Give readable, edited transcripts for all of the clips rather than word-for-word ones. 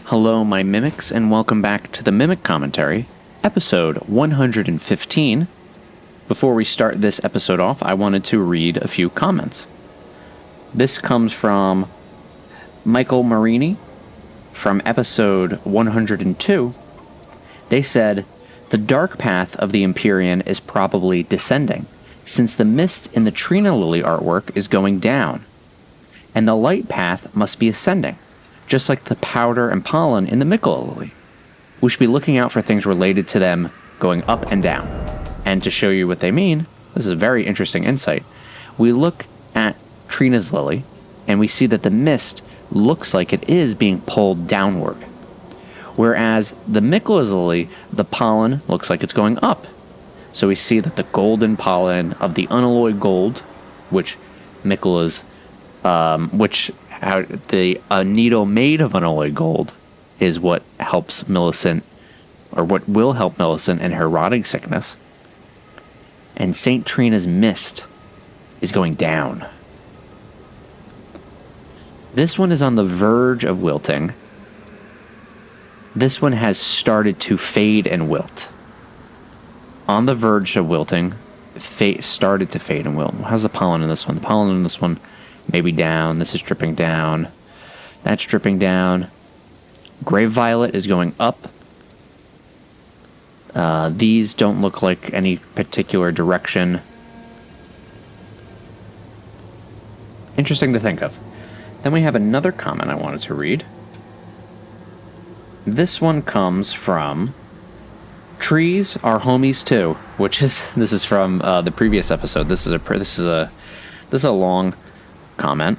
Hello, my mimics, and welcome back to the Mimic Commentary, episode 115. Before we start this episode off, I wanted to read a few comments. This comes from Michael Marini from episode 102. They said, "The dark path of the Empyrean is probably descending, since the mist in the Trina Lily artwork is going down, and the light path must be ascending, just like the powder and pollen in the Mikola Lily. We should be looking out for things related to them going up and down." And to show you what they mean, this is a very interesting insight. We look at Trina's lily, and we see that the mist looks like it is being pulled downward. Whereas the Mikola's lily, the pollen looks like it's going up. So we see that the golden pollen of the unalloyed gold, which Mikola's, a needle made of unalloyed gold, is what helps Millicent, or what will help Millicent in her rotting sickness. And St. Trina's mist is going down. This one is on the verge of wilting. This one has started to fade and wilt. On the verge of wilting, started to fade and wilt. How's the pollen in this one? The pollen in this one maybe down. This is dripping down. That's dripping down. Grave violet is going up. These don't look like any particular direction. Interesting to think of. Then we have another comment I wanted to read. This one comes from Trees Are Homies Too, this is from the previous episode. This is a long comment,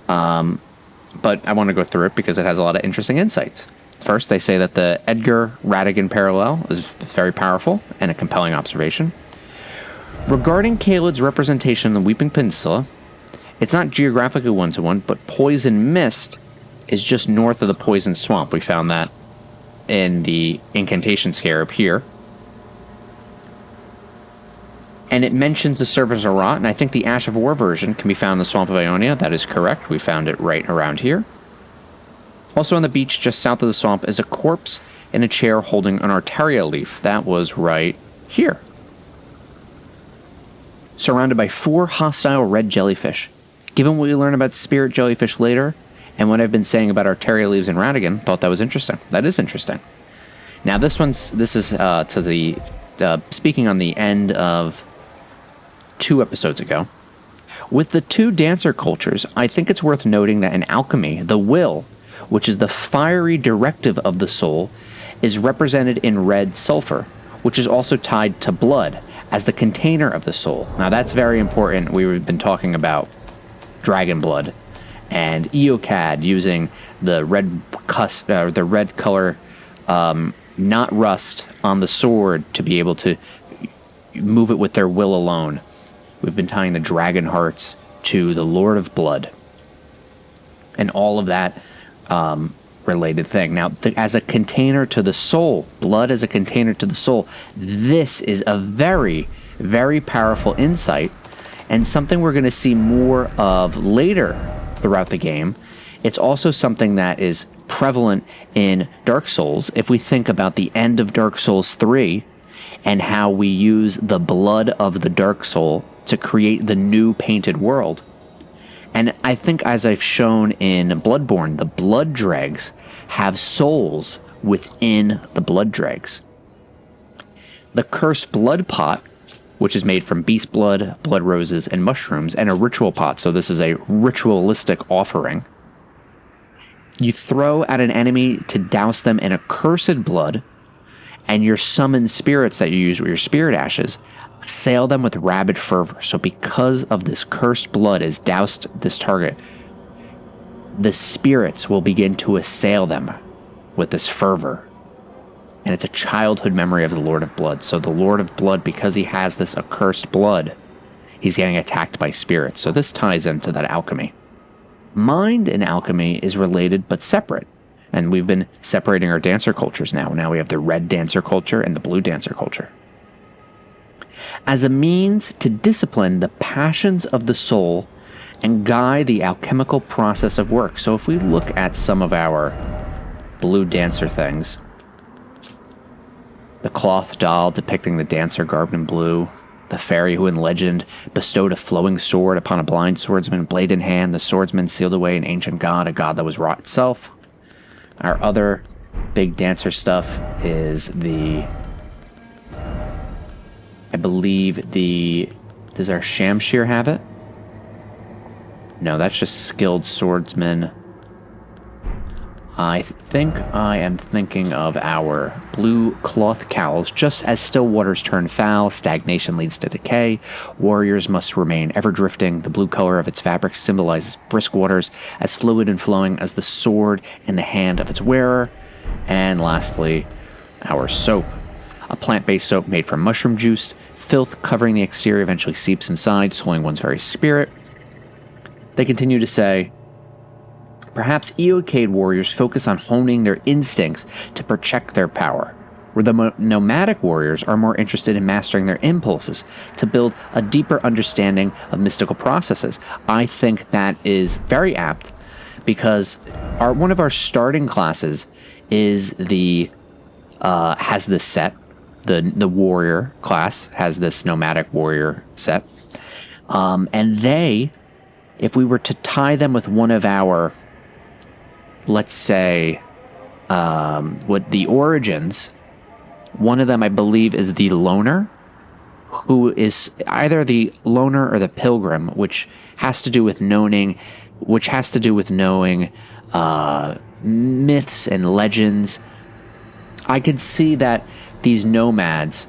but I want to go through it because it has a lot of interesting insights. First, they say that the Edgar Radigan parallel is very powerful and a compelling observation. Regarding Caelid's representation in the Weeping Peninsula, it's not geographically one-to-one, but Poison Mist is just north of the Poison Swamp. We found that in the Incantation Scarab here. And it mentions the Servants of Rot, and I think the Ash of War version can be found in the Swamp of Aeonia. That is correct. We found it right around here. Also on the beach just south of the swamp is a corpse in a chair holding an Artaria leaf. That was right here. Surrounded by 4 hostile red jellyfish. Given what we learn about spirit jellyfish later, and what I've been saying about Artaria leaves in Radigan, thought that was interesting. That is interesting. Now this is to the speaking on the end of 2 episodes ago. With the 2 dancer cultures, I think it's worth noting that in alchemy, the will, which is the fiery directive of the soul, is represented in red sulfur, which is also tied to blood as the container of the soul. Now that's very important. We've been talking about dragon blood and Eocad using the red color, not rust, on the sword to be able to move it with their will alone. We've been tying the dragon hearts to the Lord of Blood and all of that related thing. Now, as a container to the soul, blood as a container to the soul, this is a very, very powerful insight and something we're going to see more of later throughout the game. It's also something that is prevalent in Dark Souls. If we think about the end of Dark Souls 3 and how we use the blood of the Dark Soul to create the new painted world. And I think, as I've shown in Bloodborne, the blood dregs have souls within the blood dregs. The cursed blood pot, which is made from beast blood, blood roses, and mushrooms, and a ritual pot, so this is a ritualistic offering. You throw at an enemy to douse them in accursed blood, and your summoned spirits that you use with your spirit ashes assail them with rabid fervor. So because of this cursed blood has doused this target, the spirits will begin to assail them with this fervor. And it's a childhood memory of the Lord of Blood. So the Lord of Blood, because he has this accursed blood, he's getting attacked by spirits. So this ties into that alchemy. Mind in alchemy is related but separate. And we've been separating our dancer cultures now. Now we have the red dancer culture and the blue dancer culture. As a means to discipline the passions of the soul and guide the alchemical process of work. So if we look at some of our blue dancer things. The cloth doll depicting the dancer garbed in blue. The fairy who in legend bestowed a flowing sword upon a blind swordsman, blade in hand. The swordsman sealed away an ancient god, a god that was wrought itself. Our other big dancer stuff is I believe does our Shamshir have it? No, that's just skilled swordsman. I think I am thinking of our blue cloth cowls. Just as still waters turn foul, stagnation leads to decay. Warriors must remain ever drifting. The blue color of its fabric symbolizes brisk waters, as fluid and flowing as the sword in the hand of its wearer. And lastly, our soap. A plant-based soap made from mushroom juice. Filth covering the exterior eventually seeps inside, soiling one's very spirit. They continue to say, perhaps Eocade warriors focus on honing their instincts to protect their power, where the nomadic warriors are more interested in mastering their impulses to build a deeper understanding of mystical processes. I think that is very apt, because one of our starting classes is has this set. The warrior class has this nomadic warrior set, and if we were to tie them with one of our, let's say, what the origins, one of them I believe is the loner, who is either the loner or the pilgrim, which has to do with knowing myths and legends. I could see that these nomads,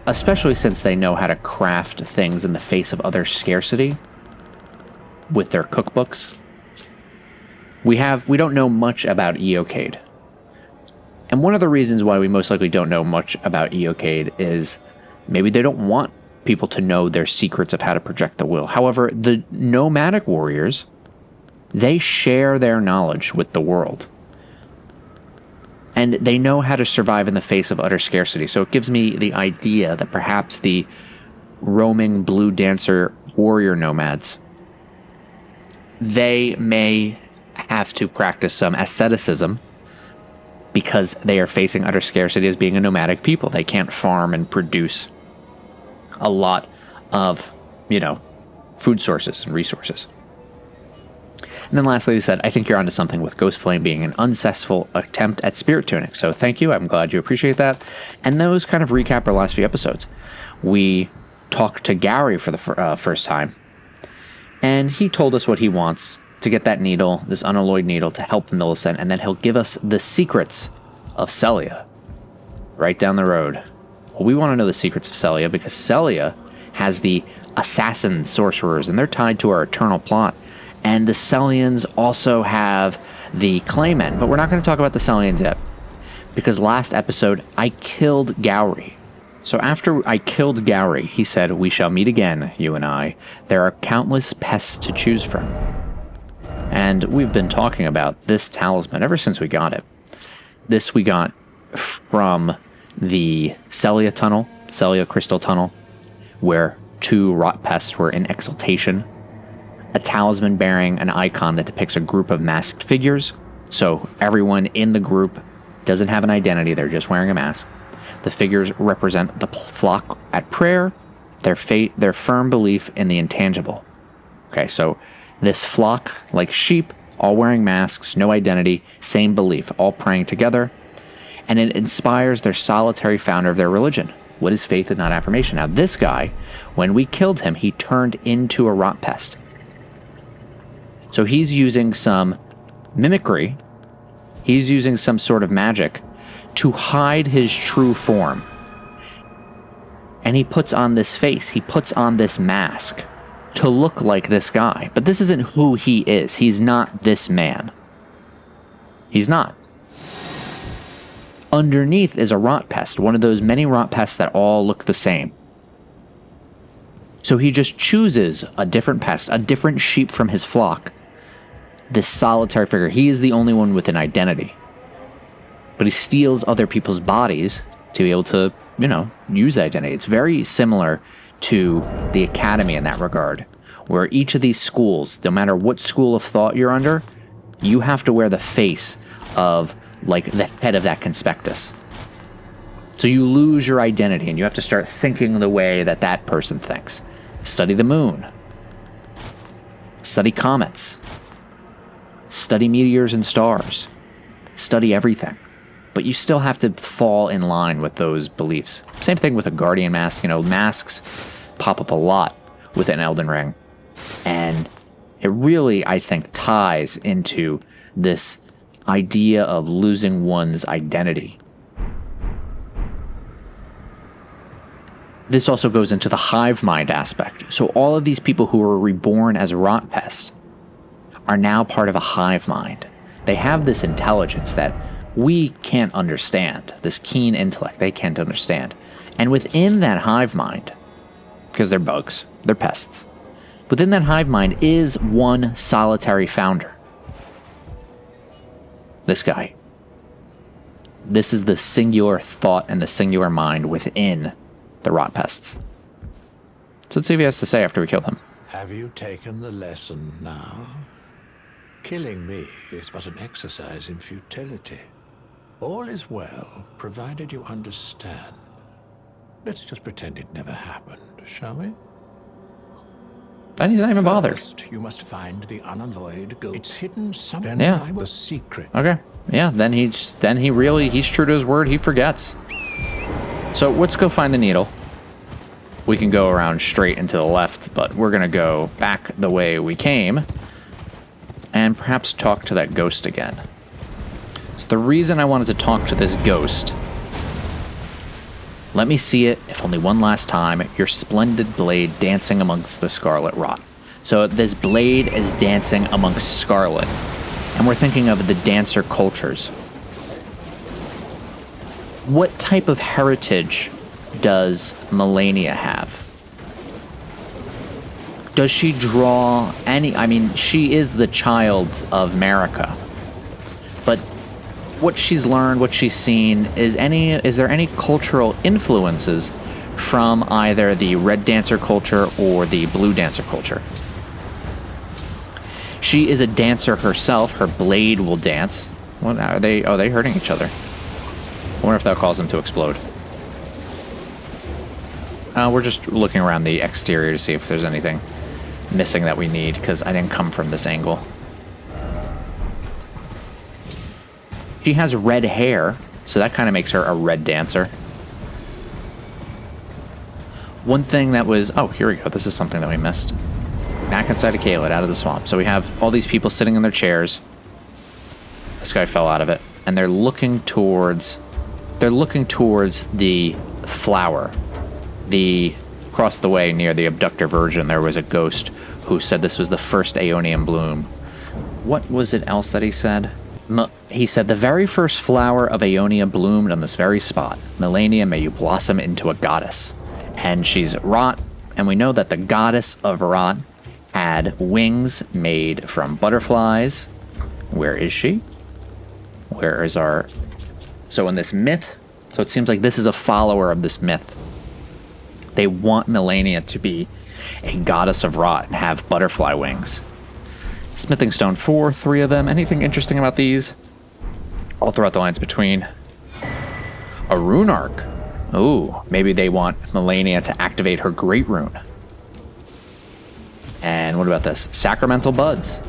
especially since they know how to craft things in the face of other scarcity with their cookbooks. We don't know much about Eocade. And one of the reasons why we most likely don't know much about Eocade is maybe they don't want people to know their secrets of how to project the will. However, the nomadic warriors, they share their knowledge with the world. And they know how to survive in the face of utter scarcity. So it gives me the idea that perhaps the roaming blue dancer warrior nomads, they may have to practice some asceticism because they are facing utter scarcity as being a nomadic people. They can't farm and produce a lot of, food sources and resources. And then lastly, they said, I think you're onto something with Ghost Flame being an unsuccessful attempt at Spirit Tunic. So thank you. I'm glad you appreciate that. And those kind of recap our last few episodes. We talked to Gowry for the first time. And he told us what he wants to get that needle, this unalloyed needle, to help Millicent. And then he'll give us the secrets of Sellia right down the road. Well, we want to know the secrets of Sellia because Sellia has the assassin sorcerers, and they're tied to our eternal plot. And the Sellians also have the Claymen. But we're not going to talk about the Sellians yet, because last episode, I killed Gowry. So after I killed Gowry, he said, we shall meet again, you and I. There are countless pests to choose from. And we've been talking about this talisman ever since we got it. This we got from the Sellia tunnel, Sellia crystal tunnel, where 2 rot pests were in exaltation. A talisman bearing an icon that depicts a group of masked figures. So everyone in the group doesn't have an identity, they're just wearing a mask. The figures represent the flock at prayer, their faith, their firm belief in the intangible. Okay, so this flock, like sheep, all wearing masks, no identity, same belief, all praying together. And it inspires their solitary founder of their religion. What is faith and not affirmation? Now this guy, when we killed him, he turned into a rot pest. So he's using some mimicry, he's using some sort of magic to hide his true form. And he puts on this face, he puts on this mask to look like this guy. But this isn't who he is. He's not this man. He's not. Underneath is a rot pest, one of those many rot pests that all look the same. So he just chooses a different pest, a different sheep from his flock. This solitary figure. He is the only one with an identity. But he steals other people's bodies to be able to, use identity. It's very similar to the academy in that regard, where each of these schools, no matter what school of thought you're under, You have to wear the face of, like, the head of that conspectus. So you lose your identity, and you have to start thinking the way that that person thinks. Study the moon. Study comets. Study meteors and stars. Study everything. But you still have to fall in line with those beliefs. Same thing with a guardian mask. You know, masks pop up a lot within Elden Ring. And it really, I think, ties into this idea of losing one's identity. This also goes into the hive mind aspect. So all of these people who were reborn as rot pest are now part of a hive mind. They have this intelligence that we can't understand, this keen intellect they can't understand. And within that hive mind, because they're bugs, they're pests, within that hive mind is one solitary founder. This guy. This is the singular thought and the singular mind within the rot pests. So let's see what he has to say after we kill them. Have you taken the lesson now? Killing me is but an exercise in futility. All is well, provided you understand. Let's just pretend it never happened, shall we? And he's not even bothered. First, you must find the unalloyed goat. It's hidden somewhere. Yeah. The secret. Okay. Yeah, then he's true to his word, he forgets. So let's go find the needle. We can go around straight and to the left, but we're gonna go back the way we came and perhaps talk to that ghost again. So the reason I wanted to talk to this ghost, let me see it, if only one last time, your splendid blade dancing amongst the scarlet rot. So this blade is dancing amongst scarlet, and we're thinking of the dancer cultures. What type of heritage does Millennia have? Does she draw any... I mean, she is the child of Marika. But what she's learned, what she's seen, is there any cultural influences from either the red dancer culture or the blue dancer culture? She is a dancer herself. Her blade will dance. What are they? Oh, they hurting each other. I wonder if that caused them to explode. We're just looking around the exterior to see if there's anything missing that we need, because I didn't come from this angle. She has red hair, so that kind of makes her a red dancer. One thing that was... Oh, here we go. This is something that we missed. Back inside the Caelid, out of the swamp. So we have all these people sitting in their chairs. This guy fell out of it. And they're looking towards... the flower. Across the way near the Abductor Virgin, there was a ghost who said this was the first Aeonian bloom. What was it else that he said? He said, the very first flower of Aeonia bloomed on this very spot. Millennia, may you blossom into a goddess. And she's rot, and we know that the goddess of rot had wings made from butterflies. Where is she? Where is our... So in this myth, so it seems like this is a follower of this myth. They want Millennia to be a goddess of rot and have butterfly wings. Smithing stone 4, 3 of them. Anything interesting about these? All throughout the lines between. A rune arc. Ooh, maybe they want Millennia to activate her great rune. And what about this? Sacramental buds.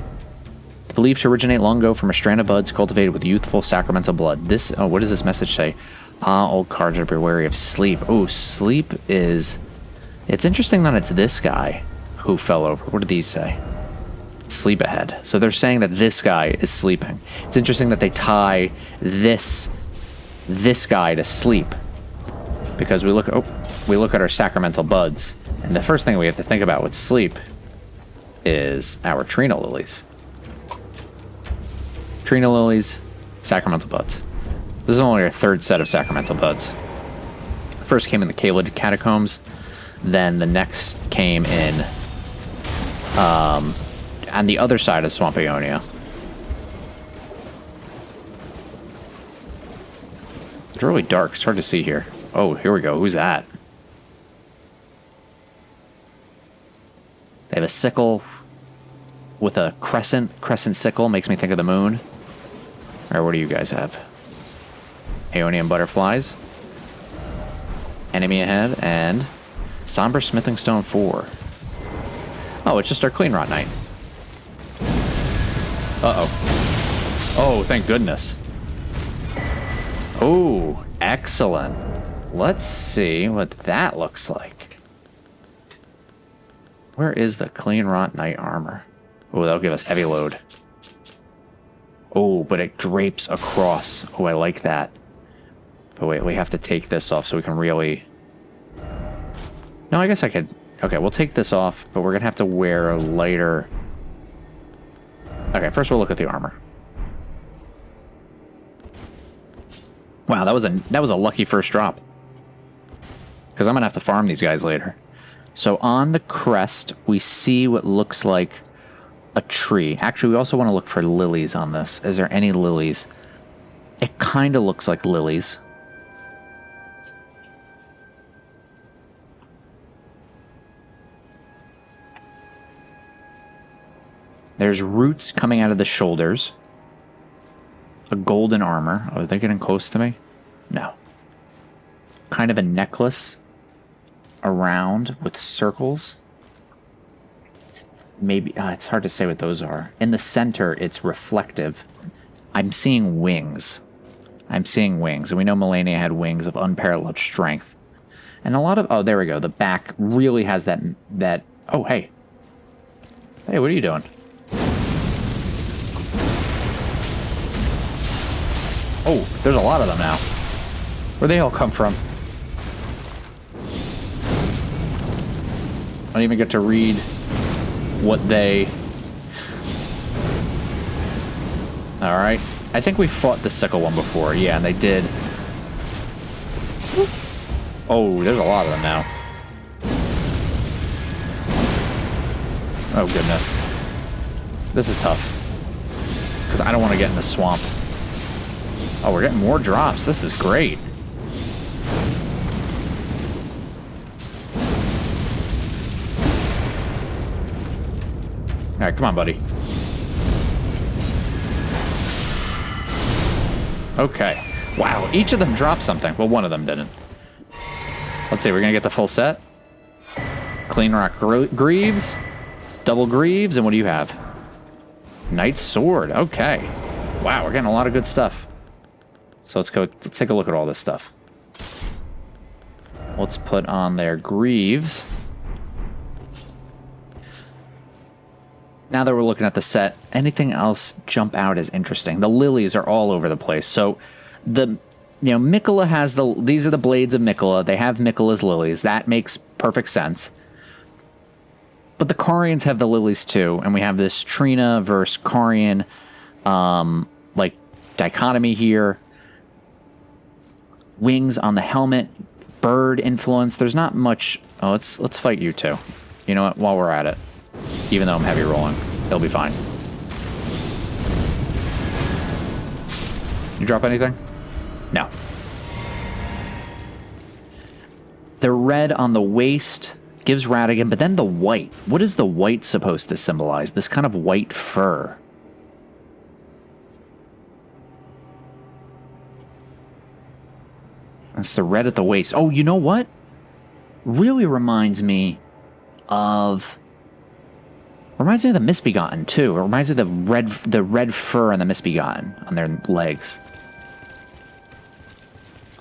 Believed to originate long ago from a strand of buds cultivated with youthful sacramental blood. This, oh, what does this message say? Old cards are wary of sleep. Oh, sleep is... It's interesting that it's this guy who fell over. What did these say? Sleep ahead. So they're saying that this guy is sleeping. It's interesting that they tie this guy to sleep, because we look at our sacramental buds, and the first thing we have to think about with sleep is our Trina lilies. Trina lilies, sacramental buds. This is only our third set of sacramental buds. First came in the Caelid catacombs, then the next came in on the other side of Swamp Aeonia. It's really dark. It's hard to see here. Oh, here we go. Who's that? They have a sickle. with a crescent sickle. Makes me think of the moon. Or what do you guys have? Aeonian butterflies. Enemy ahead, and Somber Smithing Stone 4. Oh, it's just our Cleanrot Knight. Uh-oh. Oh, thank goodness. Oh, excellent. Let's see what that looks like. Where is the Cleanrot Knight armor? Oh, that'll give us heavy load. Oh, but it drapes across. Oh, I like that. But wait, we have to take this off so we can really... No, I guess I could... Okay, we'll take this off, but we're going to have to wear a lighter... Okay, first we'll look at the armor. Wow, that was a lucky first drop. Because I'm going to have to farm these guys later. So on the crest, we see what looks like a tree. Actually, we also want to look for lilies on this. Is there any lilies? It kind of looks like lilies. There's roots coming out of the shoulders. A golden armor. Oh, are they getting close to me? No. Kind of a necklace around with circles. Maybe, it's hard to say what those are. In the center, it's reflective. I'm seeing wings. I'm seeing wings. And we know Melania had wings of unparalleled strength. And a lot of, oh, there we go. The back really has that, oh, hey. Hey, what are you doing? Oh, there's a lot of them now. Where'd they all come from? I don't even get to read what they... Alright. I think we fought the sickle one before. Yeah, and they did. Oh, there's a lot of them now. Oh, goodness. This is tough. Because I don't want to get in the swamp. Oh, we're getting more drops. This is great. Alright, come on, buddy. Okay. Wow, each of them dropped something. Well, one of them didn't. Let's see, we're going to get the full set. Cleanrot Greaves. Double Greaves, and what do you have? Knight's Sword. Okay. Wow, we're getting a lot of good stuff. So let's take a look at all this stuff. Let's put on their Greaves. Now that we're looking at the set, anything else jump out as interesting? The lilies are all over the place. So Miquella has these are the blades of Miquella. They have Miquella's lilies. That makes perfect sense. But the Carians have the lilies too, and we have this Trina versus Carian dichotomy here. Wings on the helmet, bird influence. There's not much. Oh, let's fight you two. You know what? While we're at it, even though I'm heavy rolling, it'll be fine. You drop anything? No. The red on the waist gives Radigan, but then the white. What is the white supposed to symbolize? This kind of white fur. That's the red at the waist. Oh, you know what? Really reminds me of the Misbegotten too. It reminds me of the red fur on the Misbegotten on their legs.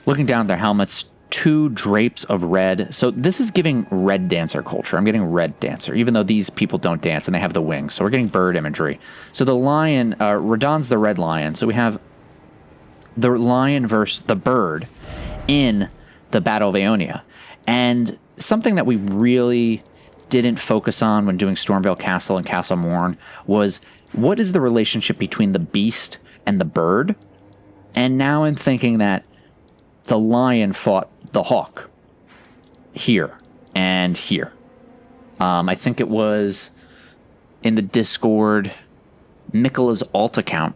Looking down at their helmets, 2 drapes of red. So this is giving red dancer culture. I'm getting red dancer, even though these people don't dance and they have the wings. So we're getting bird imagery. So the lion, Radahn's the red lion. So we have the lion versus the bird in the Battle of Aeonia. And something that we really didn't focus on when doing Stormveil Castle and Castle Morn was, what is the relationship between the beast and the bird? And now I'm thinking that the lion fought the hawk here and here. I think it was in the Discord, Miquella's alt account,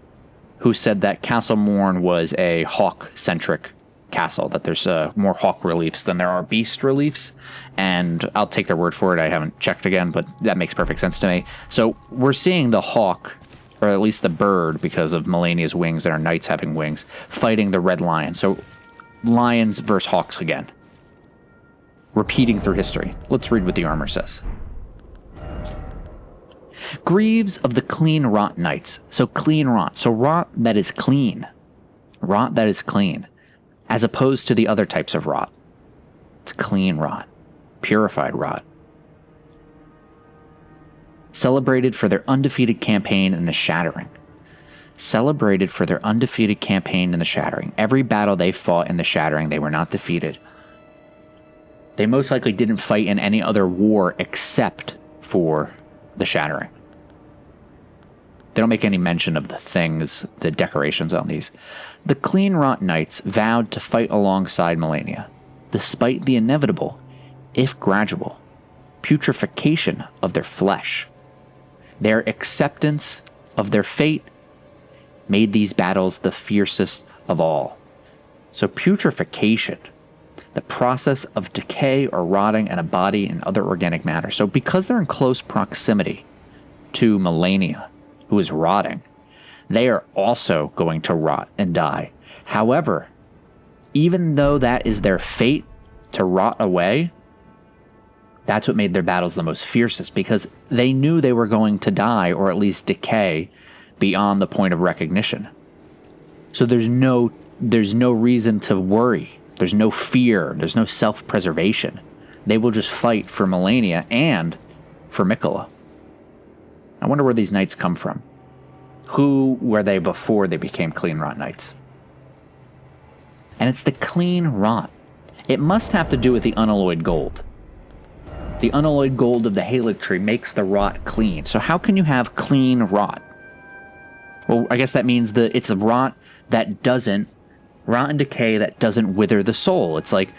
who said that Castle Morn was a hawk-centric castle, that there's more hawk reliefs than there are beast reliefs. And I'll take their word for it. I haven't checked again, but that makes perfect sense to me. So we're seeing the hawk, or at least the bird, because of Melania's wings and our knights having wings, fighting the red lion. So lions versus hawks again. Repeating through history. Let's read what the armor says. Greaves of the Cleanrot Knights. So Cleanrot. So rot that is clean. Rot that is clean. As opposed to the other types of rot. It's clean rot. Purified rot. Celebrated for their undefeated campaign in the Shattering. Celebrated for their undefeated campaign in the Shattering. Every battle they fought in the Shattering, they were not defeated. They most likely didn't fight in any other war except for the Shattering. They don't make any mention of the things, the decorations on these. The Cleanrot Knights vowed to fight alongside Melania, despite the inevitable, if gradual, putrefaction of their flesh. Their acceptance of their fate made these battles the fiercest of all. So putrefaction, the process of decay or rotting in a body and other organic matter. So because they're in close proximity to Melania, who is rotting, they are also going to rot and die. However, even though that is their fate to rot away, that's what made their battles the most fiercest, because they knew they were going to die or at least decay beyond the point of recognition. So there's no reason to worry. There's no fear. There's no self-preservation. They will just fight for Melania and for Miquella. I wonder where these knights come from. Who were they before they became Cleanrot Knights? And it's the clean rot. It must have to do with the unalloyed gold. The unalloyed gold of the Halig tree makes the rot clean. So how can you have clean rot? Well, I guess that means that it's a rot that doesn't, rot and decay that doesn't wither the soul. It's like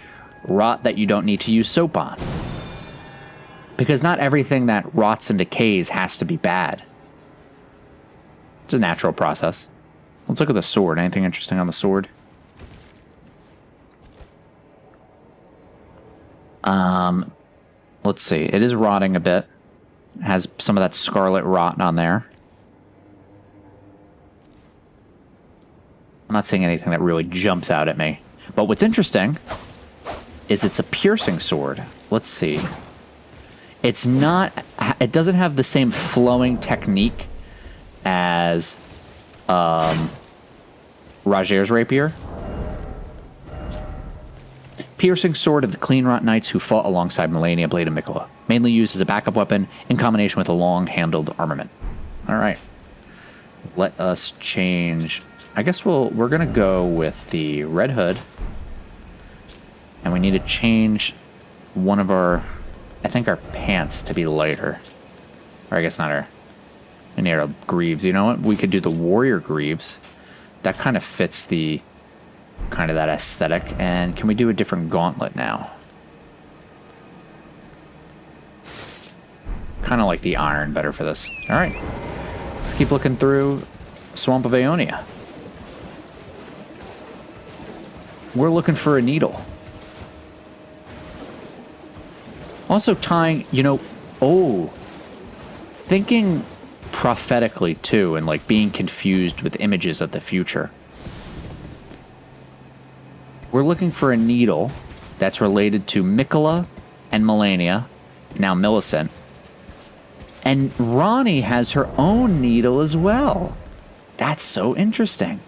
rot that you don't need to use soap on. Because not everything that rots and decays has to be bad. It's a natural process. Let's look at the sword. Anything interesting on the sword? Let's see. It is rotting a bit. It has some of that scarlet rot on there. I'm not seeing anything that really jumps out at me. But what's interesting is it's a piercing sword. Let's see. It's not... It doesn't have the same flowing technique as Rajer's rapier. Piercing sword of the Cleanrot Knights who fought alongside Melania, Blade, and Miquella. Mainly used as a backup weapon in combination with a long-handled armament. Alright. Let us change... I guess we're going to go with the red hood. And we need to change one of our... I think our pants to be lighter. Or I guess not our... We need our greaves. You know what? We could do the warrior greaves. That kind of fits the... kind of that aesthetic. And can we do a different gauntlet now? Kind of like the iron better for this. Alright. Let's keep looking through Swamp of Aeonia. We're looking for a needle. Also tying, thinking prophetically too, and like being confused with images of the future. We're looking for a needle that's related to Miquella and Melania, now Millicent. And Ranni has her own needle as well. That's so interesting.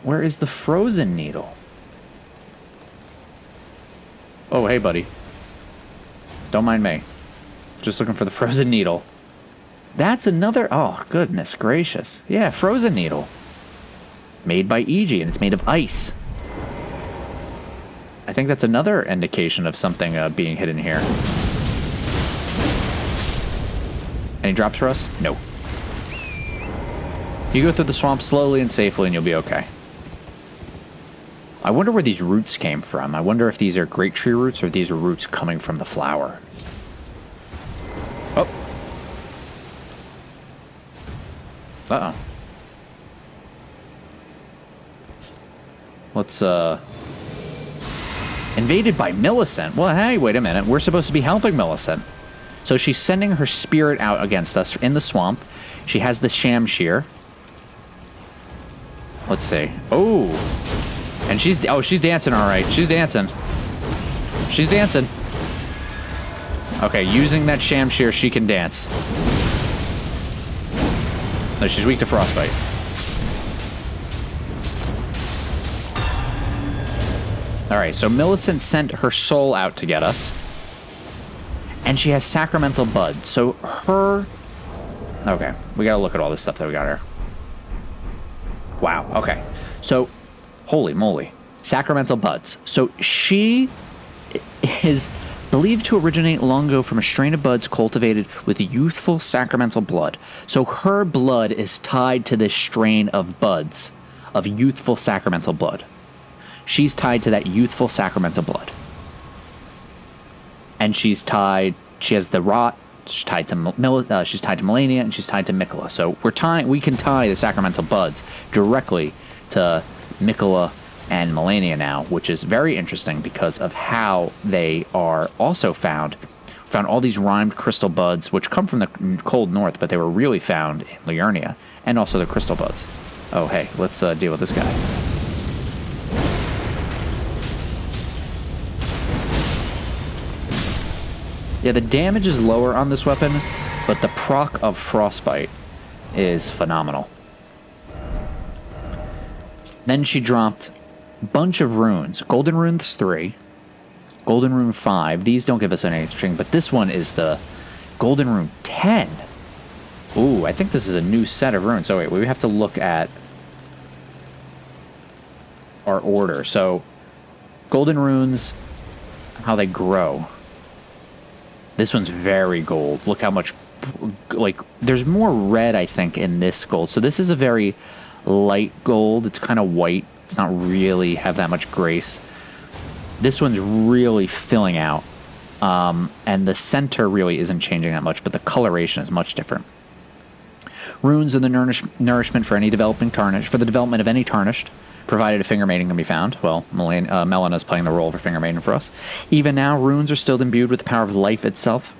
Where is the frozen needle? Oh, hey, buddy. Don't mind me. Just looking for the frozen needle. That's another... Oh, goodness gracious. Yeah, frozen needle. Made by Iji, and it's made of ice. I think that's another indication of something being hidden here. Any drops for us? No. You go through the swamp slowly and safely and you'll be okay. I wonder where these roots came from. I wonder if these are great tree roots or if these are roots coming from the flower. Oh. Uh-oh. Let's, invaded by Millicent. Well, hey, wait a minute. We're supposed to be helping Millicent. So she's sending her spirit out against us in the swamp. She has the Shamshir. Let's see. Oh. And she's dancing all right. She's dancing. She's dancing. Okay, using that Shamshir, she can dance. No, she's weak to frostbite. Alright, so Millicent sent her soul out to get us. And she has Sacramental Bud. So her... Okay, we gotta look at all this stuff that we got here. Wow, okay. So, holy moly. Sacramental Buds. So she is believed to originate long ago from a strain of buds cultivated with youthful sacramental blood. So her blood is tied to this strain of buds, of youthful sacramental blood. She's tied to that youthful sacramental blood. And she has the rot, she's tied to Melania, and she's tied to Mikola. So we can tie the sacramental buds directly to Mikola and Melania now, which is very interesting because of how they are also found all these rhymed crystal buds, which come from the cold north, but they were really found in Aeonia, and also the crystal buds. Oh, hey, let's deal with this guy. Yeah, the damage is lower on this weapon, but the proc of frostbite is phenomenal. Then she dropped a bunch of runes. Golden Runes 3, Golden Rune 5. These don't give us anything, but this one is the Golden Rune 10. Ooh, I think this is a new set of runes. So wait, we have to look at our order. So, Golden Runes, how they grow. This one's very gold. Look how much, like, there's more red, I think, in this gold. So this is a very light gold. It's kind of white. It's not really have that much grace. This one's really filling out. And the center really isn't changing that much, but the coloration is much different. Runes are the nourishment for any developing tarnish, for the development of any tarnished, provided a finger maiden can be found. Well, Melena's playing the role of a finger maiden for us. Even now, runes are still imbued with the power of life itself.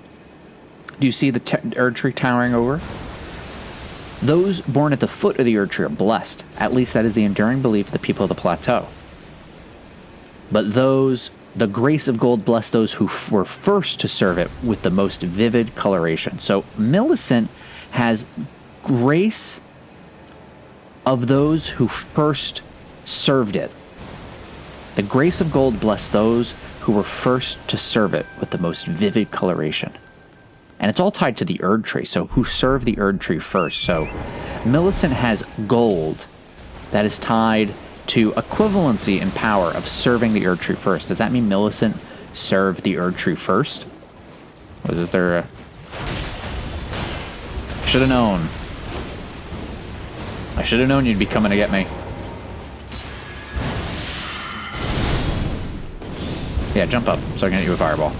Do you see the Erd Tree towering over? Those born at the foot of the Erd Tree are blessed. At least that is the enduring belief of the people of the plateau. But the grace of gold blessed those who were first to serve it with the most vivid coloration. So Millicent has grace of those who first served it. The grace of gold blessed those who were first to serve it with the most vivid coloration. And it's all tied to the Erd Tree, so who served the Erd Tree first. So Millicent has gold that is tied to equivalency in power of serving the Erd Tree first. Does that mean Millicent served the Erd Tree first? Was there a... Should have known. I should have known you'd be coming to get me. Yeah, jump up so I can hit you with fireball.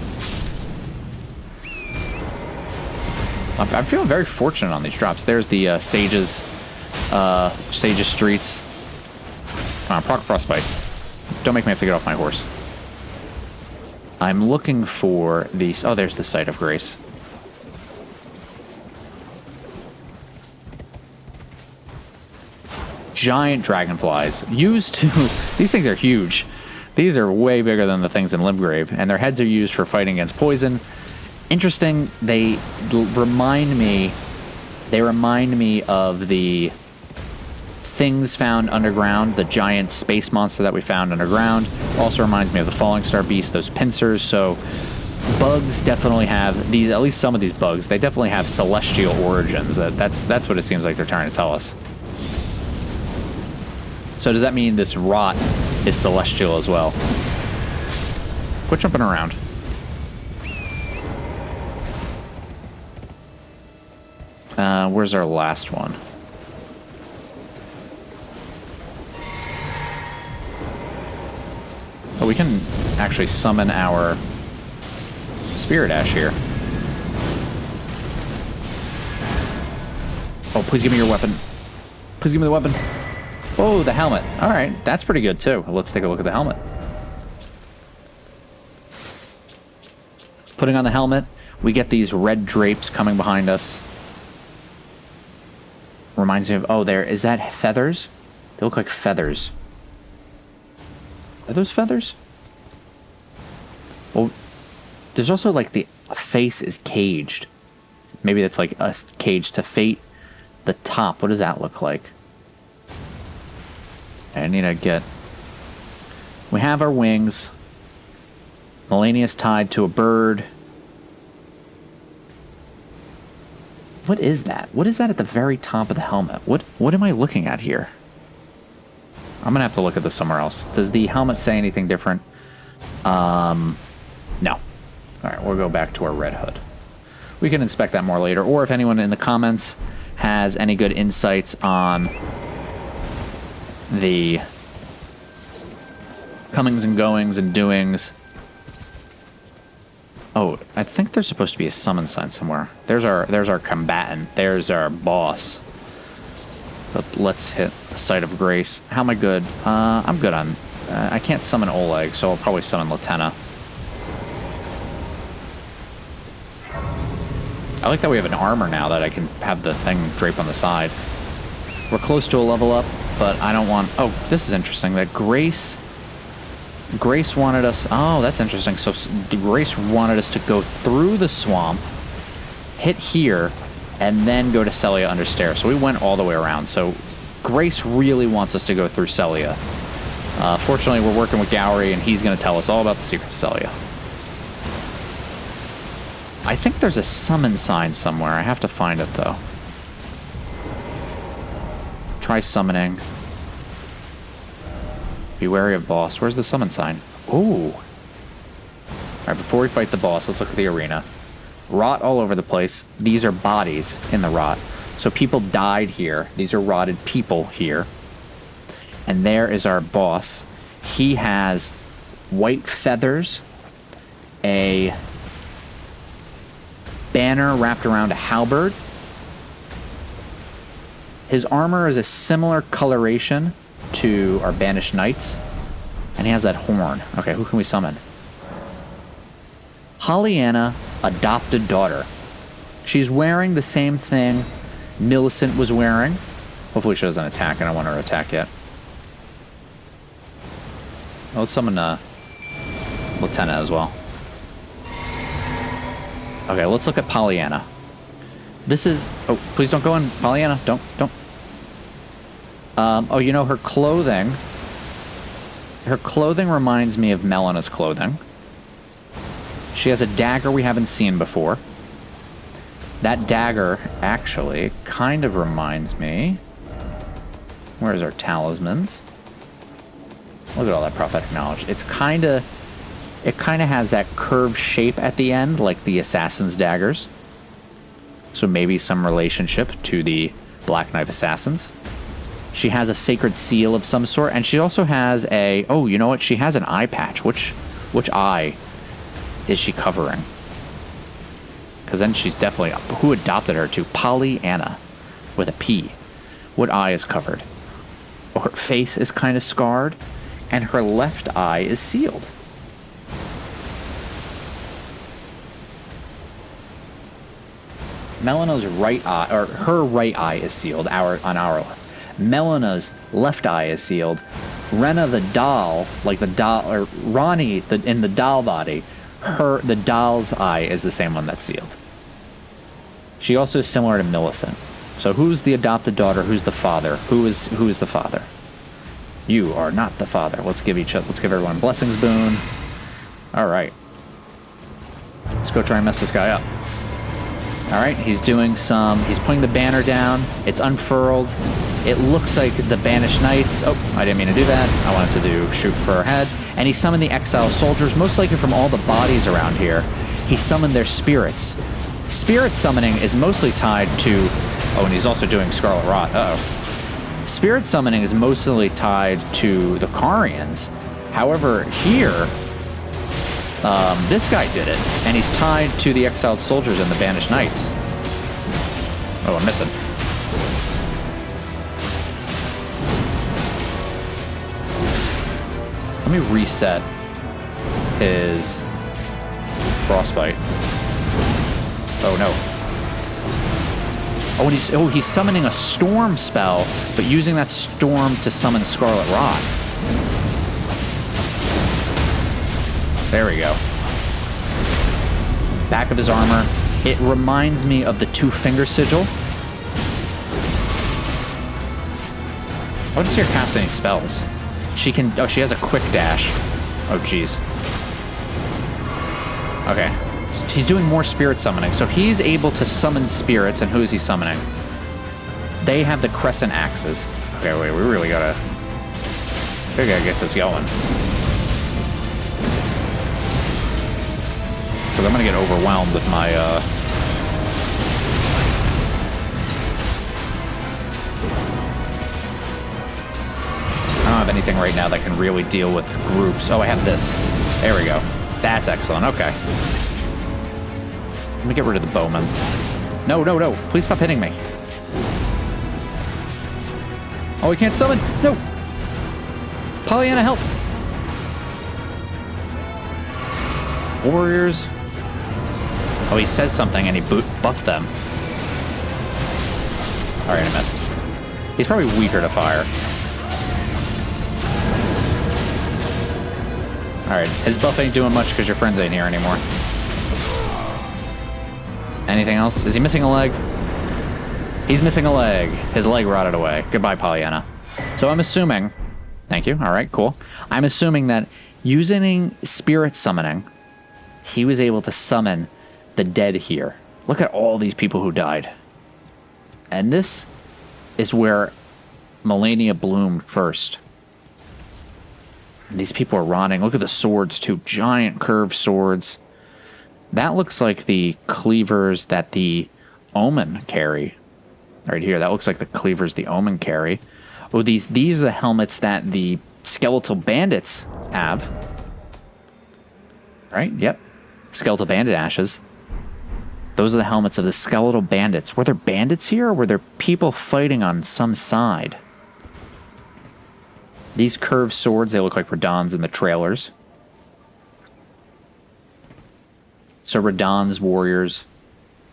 I'm feeling very fortunate on these drops. There's the Sage's Streets. Come on, proc Frostbite. Don't make me have to get off my horse. I'm looking for these... Oh, there's the Site of Grace. Giant dragonflies. Used to... These things are huge. These are way bigger than the things in Limgrave, and their heads are used for fighting against poison. Interesting, they remind me of the things found underground, the giant space monster that we found underground. Also reminds me of the Falling Star Beast, those pincers. So bugs definitely have these, at least some of these bugs, they definitely have celestial origins. That's what it seems like they're trying to tell us. So does that mean this rot is celestial as well? Quit jumping around. Where's our last one? Oh, we can actually summon our Spirit Ash here. Oh, please give me your weapon. Please give me the weapon. Oh, the helmet. All right, that's pretty good too. Let's take a look at the helmet. Putting on the helmet, we get these red drapes coming behind us. Reminds me of, oh, there, is that feathers? They look like feathers. Are those feathers? Well, there's also like the face is caged. Maybe that's like a cage to fate. The top, what does that look like? I need to get... We have our wings. Melania's tied to a bird. What is that? What is that at the very top of the helmet? What am I looking at here? I'm gonna have to look at this somewhere else. Does the helmet say anything different? No. Alright, we'll go back to our red hood. We can inspect that more later, or if anyone in the comments has any good insights on the comings and goings and doings. Oh, I think there's supposed to be a summon sign somewhere. There's our combatant. There's our boss. But let's hit the Site of Grace. How am I good? I'm good on... I can't summon Oleg, so I'll probably summon Latenna. I like that we have an armor now that I can have the thing drape on the side. We're close to a level up, but I don't want... Oh, this is interesting. That Grace wanted us... Oh, that's interesting. So Grace wanted us to go through the swamp, hit here, and then go to Sellia under stairs. So we went all the way around. So Grace really wants us to go through Sellia. Fortunately, we're working with Gowry, and he's going to tell us all about the secrets of Sellia. I think there's a summon sign somewhere. I have to find it, though. Try summoning. Be wary of boss. Where's the summon sign? Ooh. Alright, before we fight the boss, let's look at the arena. Rot all over the place. These are bodies in the rot. So people died here. These are rotted people here. And there is our boss. He has white feathers, a banner wrapped around a halberd. His armor is a similar coloration to our banished knights. And he has that horn. Okay, who can we summon? Pollyanna, adopted daughter. She's wearing the same thing Millicent was wearing. Hopefully she doesn't attack. I don't want her to attack yet. Let's summon Latenna as well. Okay, let's look at Pollyanna. This is... Oh, please don't go in, Pollyanna. Don't. Oh, you know, her clothing... Her clothing reminds me of Melena's clothing. She has a dagger we haven't seen before. That dagger, actually, kind of reminds me... Where's our talismans? Look at all that prophetic knowledge. It's kind of... It kind of has that curved shape at the end, like the assassin's daggers. So maybe some relationship to the Black Knife Assassins. She has a sacred seal of some sort, and she also has a... Oh, you know what? She has an eye patch. Which eye is she covering? Because then she's definitely... Who adopted her to? Pollyanna, with a P. What eye is covered? Oh, her face is kind of scarred, and her left eye is sealed. Melena's right eye, or her right eye is sealed on our left. Melena's left eye is sealed. Rena the doll, like the doll, or Ronnie in the doll body, the doll's eye is the same one that's sealed. She also is similar to Millicent. So who's the adopted daughter? Who's the father? Who is the father? You are not the father. Let's give everyone blessings boon. All right. Let's go try and mess this guy up. All right, he's putting the banner down. It's unfurled. It looks like the banished knights. Oh, I didn't mean to do that. I wanted to shoot for her head. And he summoned the exiled soldiers, most likely from all the bodies around here. He summoned their spirits. Spirit summoning is mostly tied to... Oh, and he's also doing Scarlet Rot. Uh-oh. Spirit summoning is mostly tied to the Carians. However, here... this guy did it, and he's tied to the exiled soldiers and the banished knights. Oh, I'm missing. me reset his frostbite. Oh no. Oh, and he's summoning a storm spell, but using that storm to summon Scarlet Rot. There we go. Back of his armor. It reminds me of the two-finger sigil. I want to see her cast any spells. She can... Oh, she has a quick dash. Oh, jeez. Okay. He's doing more spirit summoning. So he's able to summon spirits. And who is he summoning? They have the crescent axes. Okay, wait. We really gotta... We gotta get this going. Because I'm gonna get overwhelmed with my, I don't have anything right now that can really deal with groups. Oh, I have this. There we go. That's excellent. Okay. Let me get rid of the bowman. No, no, no. Please stop hitting me. Oh, he can't summon. No. Pollyanna, help. Warriors. Oh, he says something and he buffed them. Alright, I missed. He's probably weaker to fire. Alright, his buff ain't doing much because your friends ain't here anymore. Anything else? Is he missing a leg? He's missing a leg. His leg rotted away. Goodbye, Pollyanna. So I'm assuming... Thank you. Alright, cool. I'm assuming that using spirit summoning, he was able to summon the dead here. Look at all these people who died. And this is where Melania bloomed first. These people are rotting. Look at the swords, too. Giant curved swords. That looks like the cleavers that the Omen carry. Right here. That looks like the cleavers the Omen carry. Oh, these are the helmets that the skeletal bandits have. Right? Yep. Skeletal bandit ashes. Those are the helmets of the skeletal bandits. Were there bandits here, or were there people fighting on some side? These curved swords, they look like Radahn's in the trailers. So Radahn's warriors.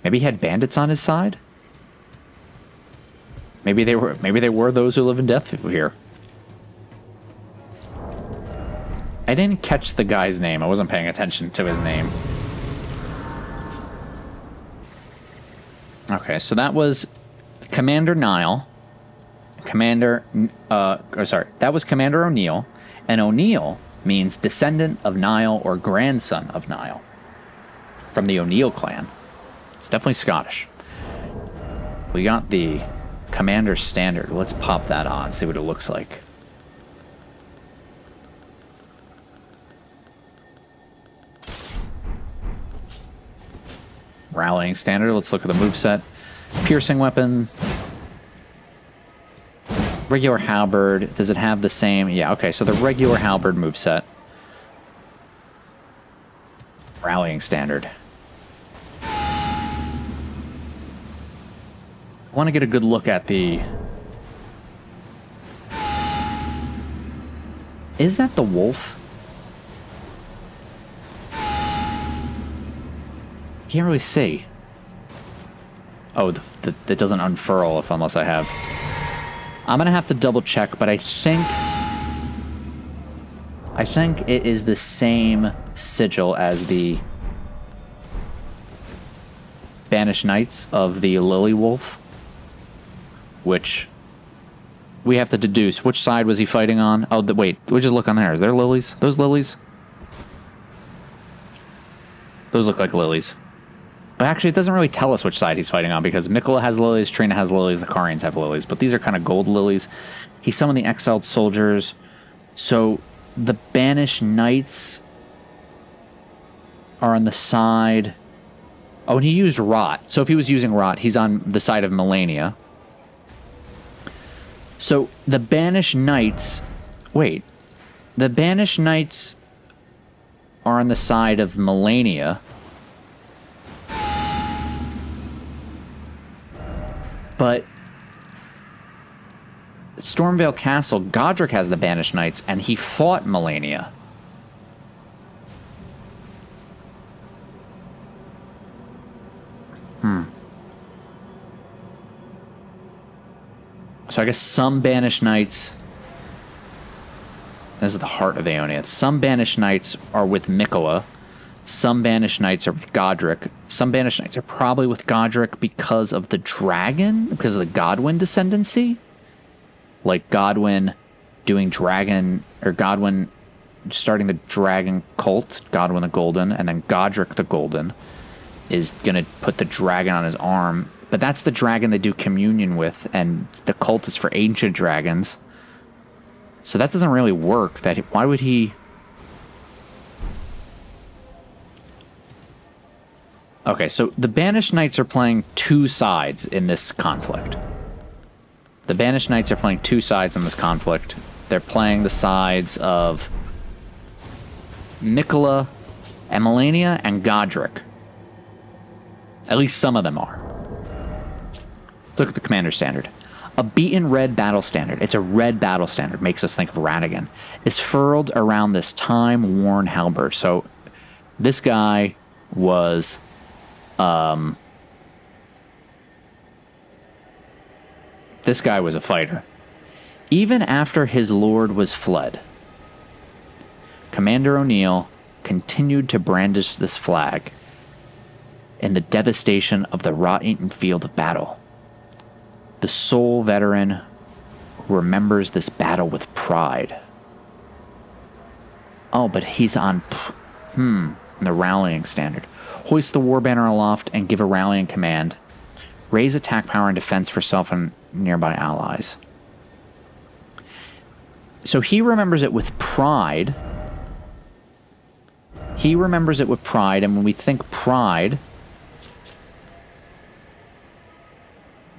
Maybe he had bandits on his side? Maybe they were those who live in death here. I didn't catch the guy's name. I wasn't paying attention to his name. Okay, so that was Commander Niall. That was Commander O'Neill. And O'Neill means descendant of Niall or grandson of Niall. From the O'Neill clan. It's definitely Scottish. We got the Commander Standard. Let's pop that on, see what it looks like. Rallying Standard. Let's look at the moveset. Piercing weapon. Regular halberd. Does it have the same? Yeah, okay. So the regular halberd moveset. Rallying Standard. I want to get a good look at the... Is that the wolf? Can't really see. Oh, that doesn't unfurl unless I have. I'm gonna have to double check, but I think it is the same sigil as the Banished Knights of the Lily Wolf, which we have to deduce. Which side was he fighting on? Oh, wait, we just look on there. Is there lilies? Those lilies? Those look like lilies. But actually, it doesn't really tell us which side he's fighting on, because Mikola has lilies, Trina has lilies, the Carians have lilies. But these are kind of gold lilies. He summoned the exiled soldiers. So the Banished Knights are on the side... Oh, and he used Rot. So if he was using Rot, he's on the side of Melania. So the Banished Knights... Wait. The Banished Knights are on the side of Melania... But Stormvale Castle, Godric has the Banished Knights, and he fought Malenia. So I guess some Banished Knights... This is the heart of Aeonia. Some Banished Knights are with Mikola. Some Banished Knights are with Godric. Some Banished Knights are probably with Godric because of the dragon, because of the Godwyn descendancy. Like Godwyn doing dragon, or Godwyn starting the dragon cult, Godwyn the Golden, and then Godric the Golden is going to put the dragon on his arm. But that's the dragon they do communion with, and the cult is for ancient dragons. So that doesn't really work. Why would he... Okay, so the Banished Knights are playing two sides in this conflict. The Banished Knights are playing two sides in this conflict. They're playing the sides of Mikola and Malenia and Godric. At least some of them are. Look at the Commander Standard. A beaten red battle standard. It's a red battle standard. Makes us think of Radigan. Is furled around this time-worn halberd. So this guy was... This guy was a fighter. Even after his lord was fled, Commander O'Neill continued to brandish this flag in the devastation of the rot-eaten field of battle. The sole veteran who remembers this battle with pride. Oh, but he's on... the rallying standard. Hoist the war banner aloft and give a rallying command. Raise attack power and defense for self and nearby allies. So he remembers it with pride. He remembers it with pride, and when we think pride...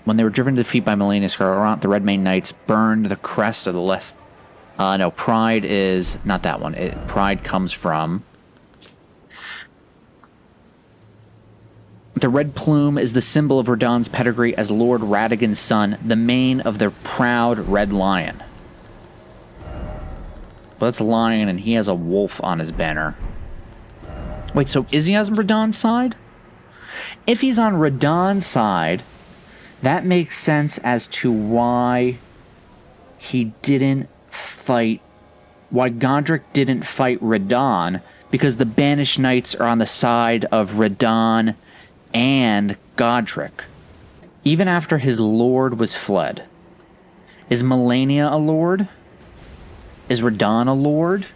When they were driven to defeat by Malenia Scarlet, the Redmane Knights burned the crest of the less... no, pride is... Not that one. Pride comes from... The red plume is the symbol of Radahn's pedigree as Lord Radigan's son, the mane of the proud red lion. Well, that's a lion, and he has a wolf on his banner. Wait, so is he on Radahn's side? If he's on Radahn's side, that makes sense as to why he didn't fight... Why Godric didn't fight Radahn, because the Banished Knights are on the side of Radahn and Godric. Even after his lord was fled. Is Malenia a lord? Is Radahn a lord?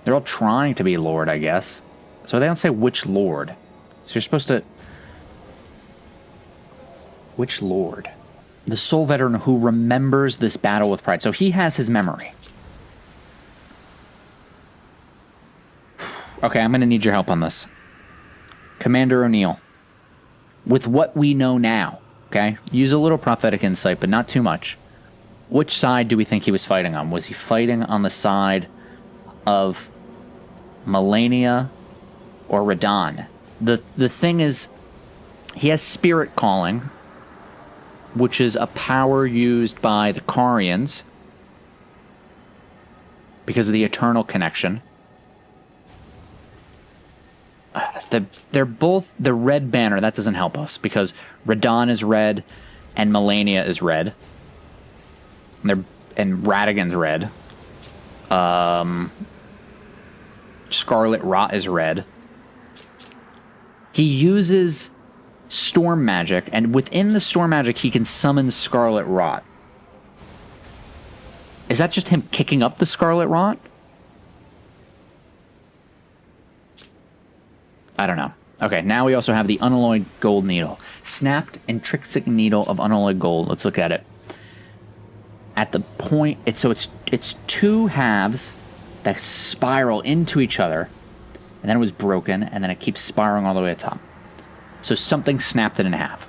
They're all trying to be lord, I guess. So they don't say which lord. So you're supposed to... Which lord? The sole veteran who remembers this battle with pride. So he has his memory. Okay, I'm going to need your help on this. Commander O'Neill, with what we know now, okay? Use a little prophetic insight, but not too much. Which side do we think he was fighting on? Was he fighting on the side of Malenia or Radahn? The thing is, he has Spirit Calling, which is a power used by the Carians because of the eternal connection. They're both the red banner. That doesn't help us because Radahn is red and Malenia is red. And Radigan's red. Scarlet Rot is red. He uses storm magic, and within the storm magic, he can summon Scarlet Rot. Is that just him kicking up the Scarlet Rot? I don't know. Okay, now we also have the unalloyed gold needle. Snapped intrinsic needle of unalloyed gold. Let's look at it. At the point, it's two halves that spiral into each other, and then it was broken, and then it keeps spiraling all the way to the top. So something snapped it in half.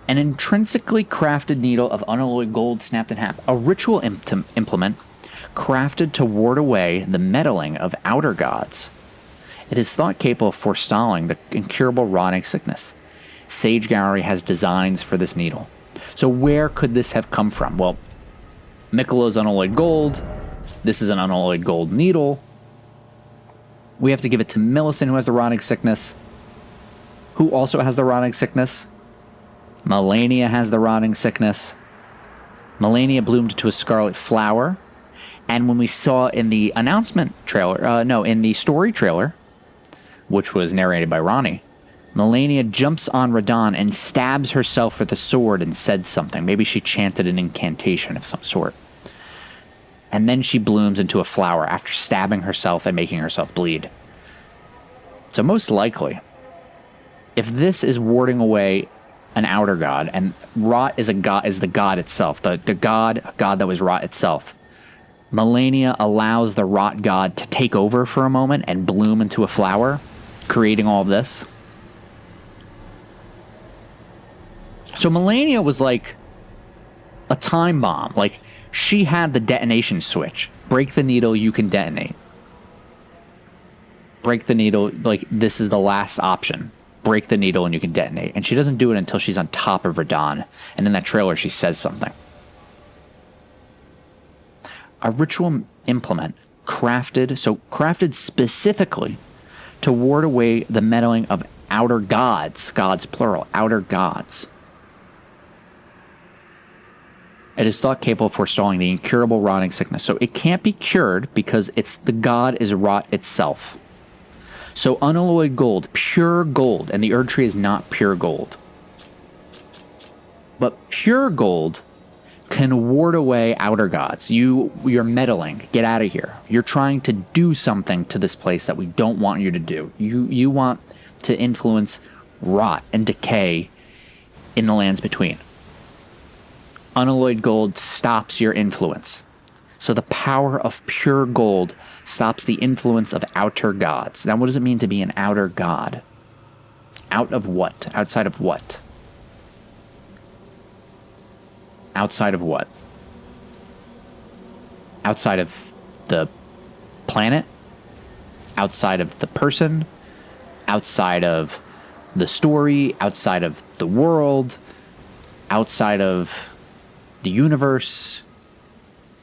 An intrinsically crafted needle of unalloyed gold snapped in half. A ritual implement crafted to ward away the meddling of outer gods. It is thought capable of forestalling the incurable rotting sickness. Sage Gowry has designs for this needle. So where could this have come from? Well, Miquella's unalloyed gold. This is an unalloyed gold needle. We have to give it to Millicent, who has the rotting sickness. Who also has the rotting sickness? Melania has the rotting sickness. Melania bloomed into a scarlet flower. And when we saw in the announcement trailer, in the story trailer, which was narrated by Ronnie, Melania jumps on Radahn and stabs herself with a sword and said something. Maybe she chanted an incantation of some sort. And then she blooms into a flower after stabbing herself and making herself bleed. So most likely, if this is warding away an outer god, and rot is the god itself, the god that was rot itself, Melania allows the rot god to take over for a moment and bloom into a flower, creating all of this. So Melania was like a time bomb. Like, she had the detonation switch. Break the needle, you can detonate. Break the needle, like, this is the last option. Break the needle and you can detonate. And she doesn't do it until she's on top of Radahn. And in that trailer, she says something. A ritual implement crafted specifically to ward away the meddling of outer gods. Gods, plural, outer gods. It is thought capable of forestalling the incurable rotting sickness. So it can't be cured because the god is rot itself. So unalloyed gold, pure gold, and the Erd Tree is not pure gold. But pure gold can ward away outer gods. You're meddling. Get out of here. You're trying to do something to this place that we don't want you to do. You want to influence rot and decay in the lands between. Unalloyed gold stops your influence. So the power of pure gold stops the influence of outer gods. Now, what does it mean to be an outer god? Out of what? Outside of what? Outside of what? Outside of the planet? Outside of the person? Outside of the story? Outside of the world? Outside of the universe,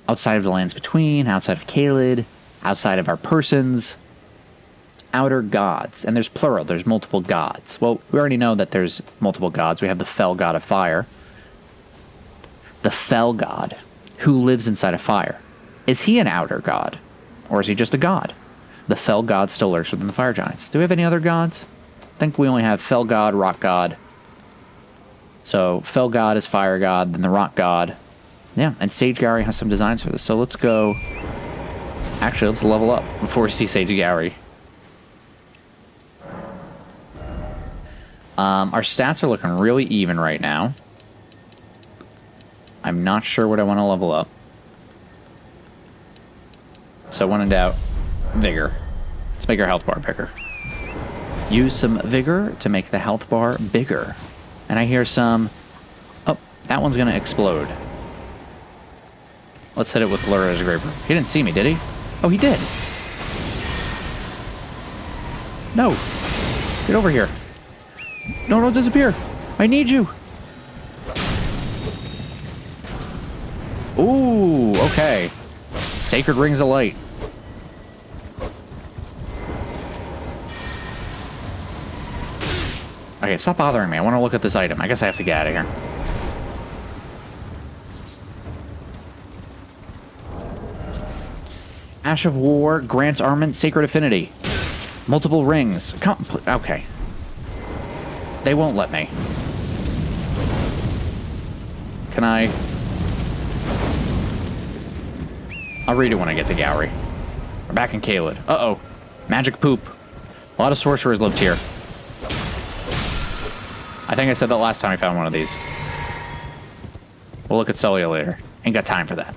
outside of the lands between, outside of Caelid, outside of our persons, outer gods. And there's plural, there's multiple gods. Well, we already know that there's multiple gods. We have the fell god of fire. The fell god, who lives inside of fire. Is he an outer god? Or is he just a god? The fell god still lurks within the fire giants. Do we have any other gods? I think we only have fell god, rock god. So, Fell God is Fire God, then the Rock God. Yeah, and Sage Gowry has some designs for this. So let's go... Actually, let's level up before we see Sage Gowry. Our stats are looking really even right now. I'm not sure what I want to level up. So when in doubt, Vigor. Let's make our health bar bigger. Use some Vigor to make the health bar bigger. And I hear some... Oh, that one's going to explode. Let's hit it with Lura's Graper. He didn't see me, did he? Oh, he did. No. Get over here. No, don't disappear. I need you. Ooh, okay. Sacred Rings of Light. Okay, stop bothering me. I want to look at this item. I guess I have to get out of here. Ash of War grants armament Sacred Affinity. Multiple rings. Okay. They won't let me. Can I? I'll read it when I get to Gowry. We're back in Caelid. Uh-oh. Magic poop. A lot of sorcerers lived here. I think I said that last time I found one of these. We'll look at Sellia later. Ain't got time for that.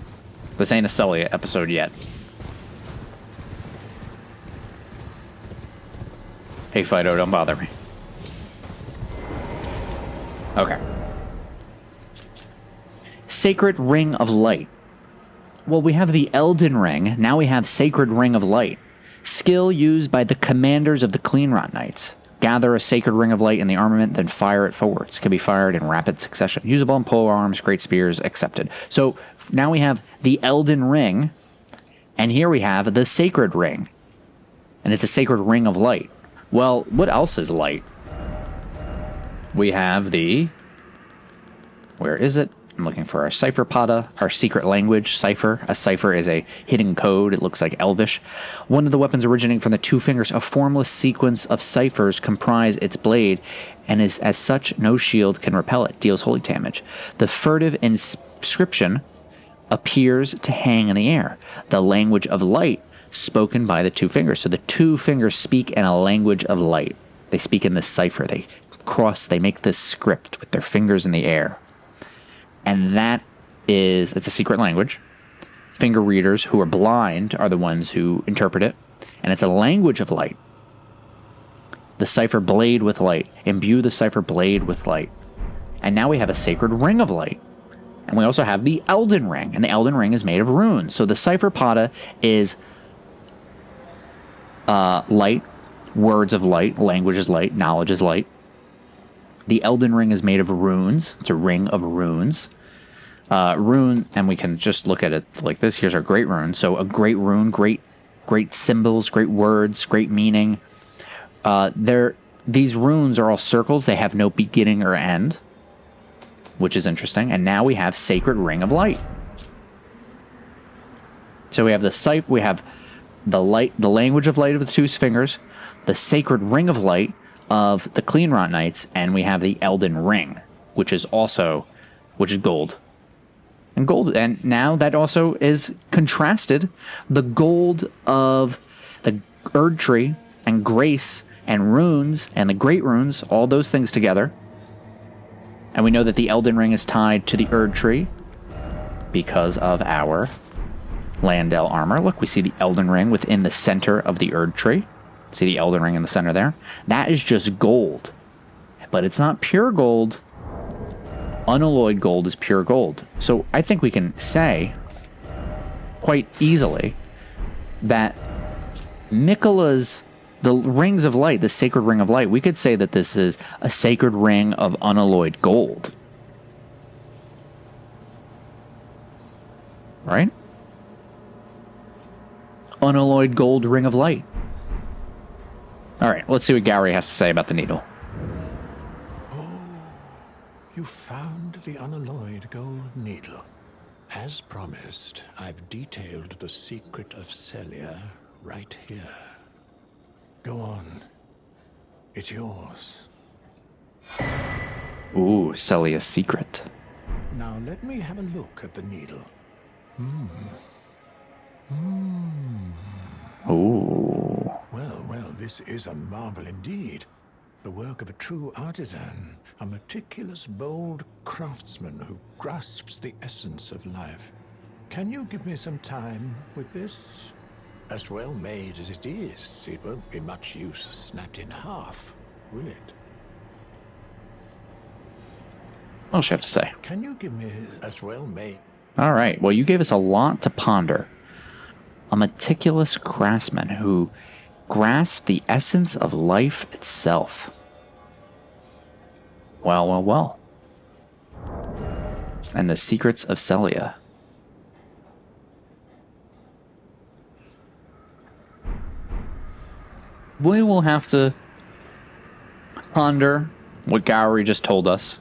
This ain't a Sellia episode yet. Hey, Fido, don't bother me. Okay. Sacred Ring of Light. Well, we have the Elden Ring. Now we have Sacred Ring of Light. Skill used by the commanders of the Cleanrot Knights. Gather a sacred ring of light in the armament, then fire it forwards. Can be fired in rapid succession. Usable on pole arms, great spears, accepted. So now we have the Elden Ring, and here we have the Sacred Ring. And it's a sacred ring of light. Well, what else is light? We have the... Where is it? I'm looking for our cipher pada, our secret language, cipher. A cipher is a hidden code. It looks like elvish. One of the weapons originating from the two fingers, a formless sequence of ciphers comprise its blade, and is as such no shield can repel it. Deals holy damage. The furtive inscription appears to hang in the air. The language of light spoken by the two fingers. So the two fingers speak in a language of light. They speak in this cipher. They make this script with their fingers in the air. And it's a secret language. Finger readers who are blind are the ones who interpret it. And it's a language of light. The cipher blade with light. Imbue the cipher blade with light. And now we have a sacred ring of light. And we also have the Elden Ring. And the Elden Ring is made of runes. So the cipher pada is light, words of light, language is light, knowledge is light. The Elden Ring is made of runes. It's a ring of runes. And we can just look at it like this. Here's our great rune. So a great rune, great symbols, great words, great meaning. These runes are all circles. They have no beginning or end, which is interesting. And now we have Sacred Ring of Light. So we have we have the language of light of the two fingers, the Sacred Ring of Light of the Cleanrot Knights, and we have the Elden Ring, which is gold. And now that also is contrasted. The gold of the Erd Tree and grace and runes and the great runes, all those things together. And we know that the Elden Ring is tied to the Erd Tree because of our Landell armor. Look, we see the Elden Ring within the center of the Erd Tree. See the Elden Ring in the center there? That is just gold. But it's not pure gold. Unalloyed gold is pure gold. So I think we can say quite easily that the rings of light, the Sacred Ring of Light, we could say that this is a sacred ring of unalloyed gold. Right? Unalloyed gold ring of light. All right, let's see what Gowry has to say about the needle. Oh, you found the unalloyed gold needle. As promised, I've detailed the secret of Sellia right here. Go on. It's yours. Ooh, Sellia's secret. Now let me have a look at the needle. Ooh. Well, this is a marvel indeed. The work of a true artisan, a meticulous, bold craftsman who grasps the essence of life. Can you give me some time with this? As well made as it is, it won't be much use snapped in half, will it? What'll she have to say? Can you give me as well made? All right. Well, you gave us a lot to ponder. A meticulous craftsman who grasps the essence of life itself. Well. And the secrets of Sellia. We will have to ponder what Gowry just told us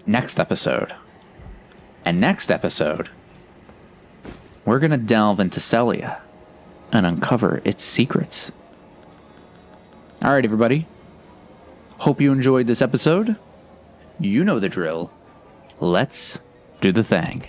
next episode. And next episode, we're going to delve into Sellia and uncover its secrets. All right, everybody. Hope you enjoyed this episode. You know the drill. Let's do the thing.